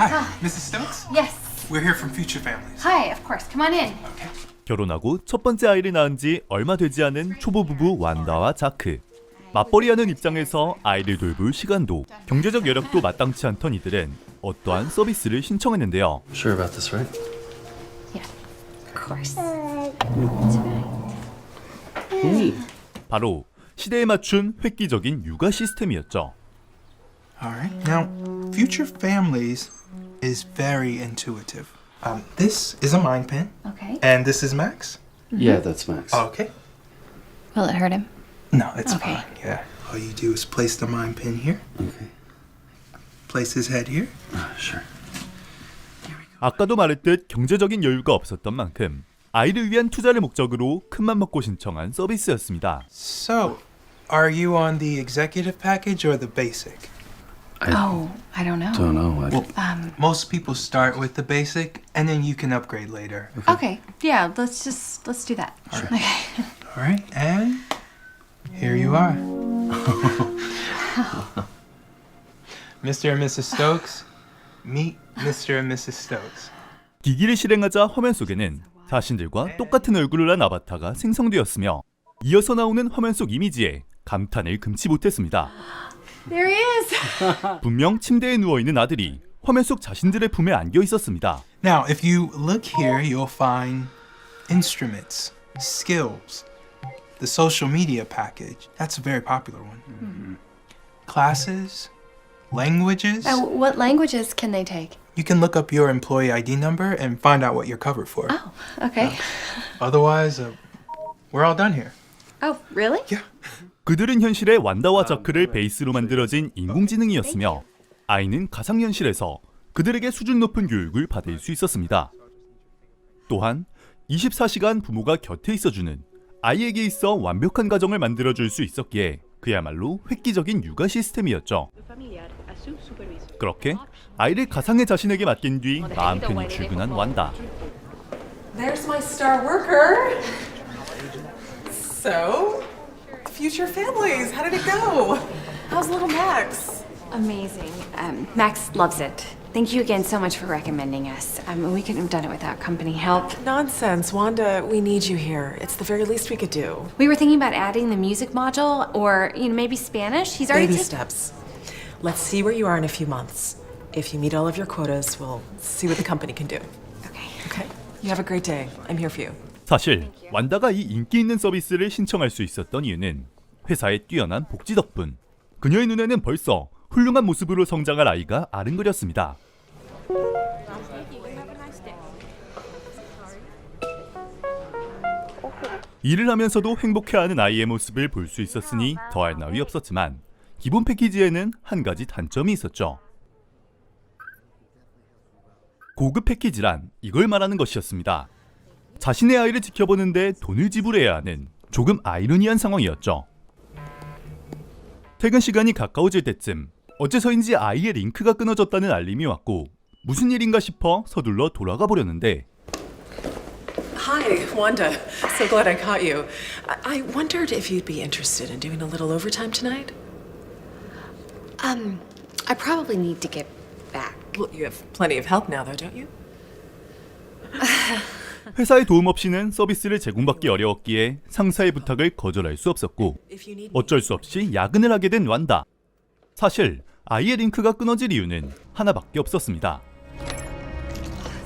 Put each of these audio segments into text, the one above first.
Hi, Mrs. Stokes? Yes. We're here from Future Families. Hi, of course. Come on in. Okay. 결혼하고 첫 번째 아이를 낳은 지 얼마 되지 않은 초보 부부 완다와 자크. 맞벌이하는 입장에서 아이를 돌볼 시간도 경제적 여력도 마땅치 않던 이들은 어떠한 서비스를 신청했는데요. Sure about this, right? Yeah, of course. 바로 시대에 맞춘 획기적인 육아 시스템이었죠. All right. Now, Future Families is very intuitive. This is a mind pen, Okay. and this is Max. Yeah, that's Max. Okay. Will it hurt him? No, it's Okay. fine. Yeah. All you do is place the mind pen here. Okay. Place his head here. Sure. 아까도 말했듯 경제적인 여유가 없었던 만큼 아이를 위한 투자를 목적으로 큰맘 먹고 신청한 서비스였습니다. So, are you on the executive package or the basic? Oh, I don't know. Don't know. Well, most people start with the basic, and then you can upgrade later. Okay. Yeah, let's do that. Okay. All right, and here you are. Mr. and Mrs. Stokes, meet Mr. and Mrs. Stokes. 기기를 실행하자 화면 속에는 자신들과 똑같은 얼굴을 한 아바타가 생성되었으며 이어서 나오는 화면 속 이미지에 감탄을 금치 못했습니다. There he is. 분명 침대에 누워있는 아들이 화면 속 자신들의 품에 안겨 있었습니다. Now, if you look here, you'll find instruments, skills, the social media package. That's a very popular one. Classes, languages. What languages can they take? You can look up your employee ID number and find out what you're covered for. Oh, okay. Otherwise, we're all done here. Oh, really? Yeah. 그들은 현실의 완다와 자크를 베이스로 만들어진 인공지능이었으며 아이는 가상현실에서 그들에게 수준 높은 교육을 받을 수 있었습니다. 또한 24시간 부모가 곁에 있어주는 아이에게 있어 완벽한 가정을 만들어줄 수 있었기에 그야말로 획기적인 육아 시스템이었죠. 그렇게 아이를 가상의 자신에게 맡긴 뒤 마음 편히 출근한 완다. There's my star worker. So, Future Families, how did it go? How's little Max? Amazing. Max loves it. Thank you again so much for recommending us. We couldn't have done it without company help. Nonsense, Wanda. We need you here. It's the very least we could do. We were thinking about adding the music module or, maybe Spanish. He's already Baby taken- steps. Let's see where you are in a few months. If you meet all of your quotas, we'll see what the company can do. Okay. Okay? You have a great day. I'm here for you. 사실 완다가 이 인기 있는 서비스를 신청할 수 있었던 이유는 회사의 뛰어난 복지 덕분. 그녀의 눈에는 벌써 훌륭한 모습으로 성장할 아이가 아른거렸습니다. 일을 하면서도 행복해하는 아이의 모습을 볼 수 있었으니 더할 나위 없었지만 기본 패키지에는 한 가지 단점이 있었죠. 고급 패키지란 이걸 말하는 것이었습니다. 자신의 아이를 지켜보는데 돈을 지불해야 하는 조금 아이러니한 상황이었죠. 퇴근 시간이 가까워질 때쯤 어째서인지 아이의 링크가 끊어졌다는 알림이 왔고 무슨 일인가 싶어 서둘러 돌아가 보려는데 Hi, Wanda. So glad I caught you. I wondered if you'd be interested in doing a little overtime tonight. I probably need to get back. Well, you have plenty of help now, though, don't you? 회사의 도움 없이는 서비스를 제공받기 어려웠기에 상사의 부탁을 거절할 수 없었고 If you need 어쩔 수 없이 야근을 하게 된 완다. 사실 아이의 링크가 끊어질 이유는 하나밖에 없었습니다.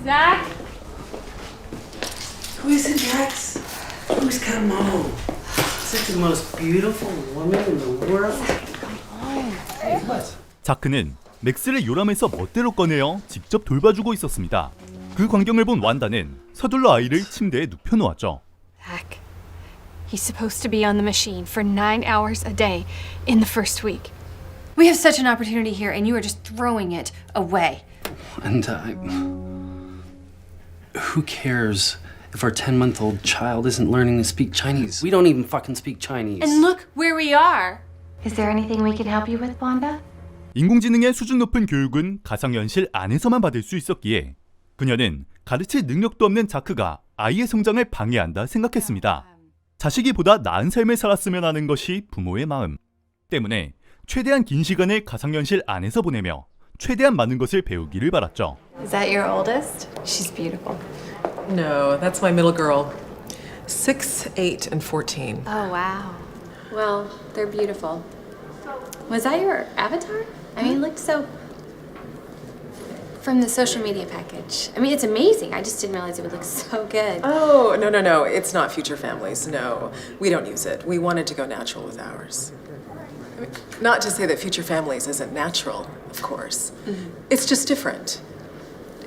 Zach? Who is it, Max? Who's Kamau? It's like the most beautiful woman in the world. 자크는 맥스를 요람에서 멋대로 꺼내어 직접 돌봐주고 있었습니다. 그 광경을 본 완다는 서둘러 아이를 침대에 눕혀놓았죠. Zach, he's supposed to be on the machine for 9 hours a day in the first week. We have such an opportunity here, and you are just throwing it away. And who cares if our 10-month-old child isn't learning to speak Chinese? We don't even fucking speak Chinese. And look where we are. Is there anything we can help you with, Wanda? 인공지능의 수준 높은 교육은 가상현실 안에서만 받을 수 있었기에 그녀는 가르칠 능력도 없는 자크가 아이의 성장을 방해한다 생각했습니다. 자식이 보다 나은 삶을 살았으면 하는 것이 부모의 마음 때문에 최대한 긴 시간을 가상현실 안에서 보내며 최대한 많은 것을 배우기를 바랐죠. Is that your oldest? She's beautiful. No, that's my middle girl. 6, 8, and 14. Oh, wow. Well, they're beautiful. Was that your avatar? I mean, it looked so... From the social media package. I mean, it's amazing. I just didn't realize it would look so good. Oh, no. It's not Future Families. No, we don't use it. We wanted to go natural with ours. I mean, not to say that Future Families isn't natural, of course. It's just different.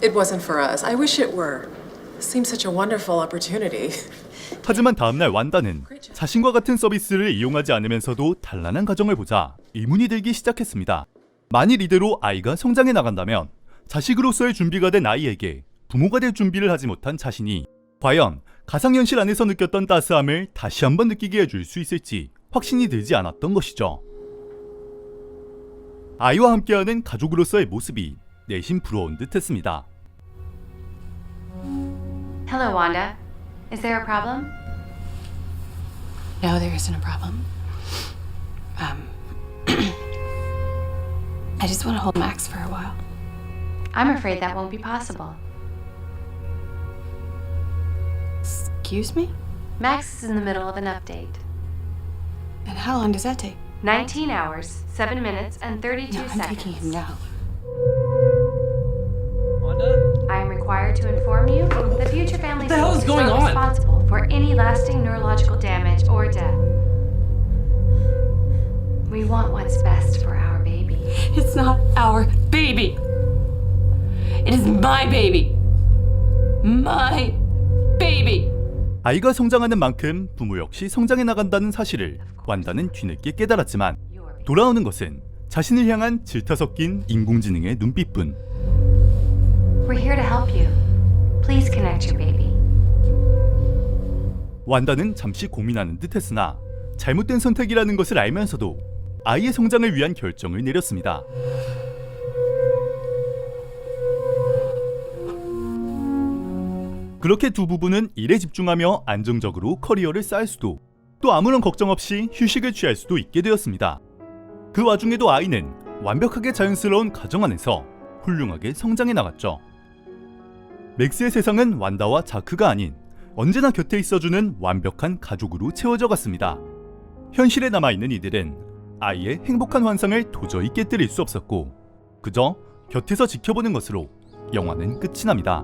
It wasn't for us. I wish it were. It seems such a wonderful opportunity. 하지만 다음날 완다는 자신과 같은 서비스를 이용하지 않으면서도 단란한 가정을 보자 의문이 들기 시작했습니다. 만일 이대로 아이가 성장해 나간다면 자식으로서의 준비가 된 아이에게 부모가 될 준비를 하지 못한 자신이 과연 가상현실 안에서 느꼈던 따스함을 다시 한번 느끼게 해줄 수 있을지 확신이 들지 않았던 것이죠. 아이와 함께하는 가족으로서의 모습이 내심 부러운 듯했습니다. Hello, Wanda. Is there a problem? No, there isn't a problem. I just want to hold Max for a while. I'm afraid that won't be possible. Excuse me? Max is in the middle of an update. And how long does that take? 19 hours, 7 minutes, and 32 No, I'm seconds. taking him now. I am required to inform you that Future Family the hell is is going not on? responsible for any lasting neurological damage or death. We want what's best for our baby. It's not our baby. It is my baby. My baby. 아이가 성장하는 만큼 부모 역시 성장해 나간다는 사실을 완다는 뒤늦게 깨달았지만 돌아오는 것은 자신을 향한 질타 섞인 인공지능의 눈빛뿐. We're here to help you. Please connect your baby. 완다는 잠시 고민하는 듯했으나 잘못된 선택이라는 것을 알면서도 아이의 성장을 위한 결정을 내렸습니다. 그렇게 두 부부는 일에 집중하며 안정적으로 커리어를 쌓을 수도 또 아무런 걱정 없이 휴식을 취할 수도 있게 되었습니다. 그 와중에도 아이는 완벽하게 자연스러운 가정 안에서 훌륭하게 성장해 나갔죠. 맥스의 세상은 완다와 자크가 아닌 언제나 곁에 있어주는 완벽한 가족으로 채워져 갔습니다. 현실에 남아있는 이들은 아이의 행복한 환상을 도저히 깨뜨릴 수 없었고 그저 곁에서 지켜보는 것으로 영화는 끝이 납니다.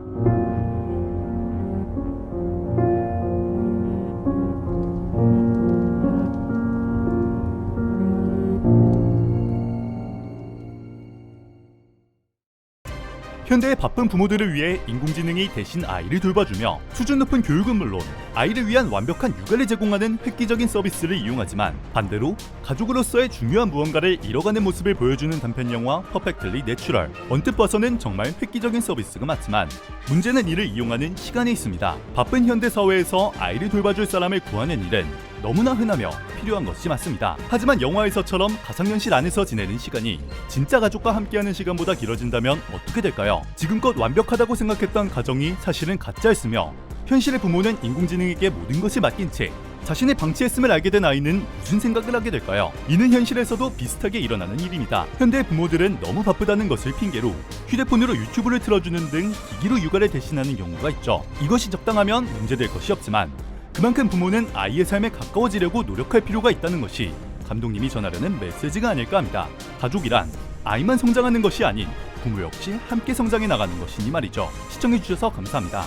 현대의 바쁜 부모들을 위해 인공지능이 대신 아이를 돌봐주며 수준 높은 교육은 물론 아이를 위한 완벽한 육아를 제공하는 획기적인 서비스를 이용하지만 반대로 가족으로서의 중요한 무언가를 잃어가는 모습을 보여주는 단편 영화 퍼펙틀리 내추럴. 언뜻 봐서는 정말 획기적인 서비스가 맞지만 문제는 이를 이용하는 시간에 있습니다. 바쁜 현대 사회에서 아이를 돌봐줄 사람을 구하는 일은 너무나 흔하며 필요한 것이 맞습니다. 하지만 영화에서처럼 가상현실 안에서 지내는 시간이 진짜 가족과 함께하는 시간보다 길어진다면 어떻게 될까요? 지금껏 완벽하다고 생각했던 가정이 사실은 가짜였으며 현실의 부모는 인공지능에게 모든 것을 맡긴 채 자신을 방치했음을 알게 된 아이는 무슨 생각을 하게 될까요? 이는 현실에서도 비슷하게 일어나는 일입니다. 현대의 부모들은 너무 바쁘다는 것을 핑계로 휴대폰으로 유튜브를 틀어주는 등 기기로 육아를 대신하는 경우가 있죠. 이것이 적당하면 문제될 것이 없지만 그만큼 부모는 아이의 삶에 가까워지려고 노력할 필요가 있다는 것이 감독님이 전하려는 메시지가 아닐까 합니다. 가족이란 아이만 성장하는 것이 아닌 부모 역시 함께 성장해 나가는 것이니 말이죠. 시청해주셔서 감사합니다.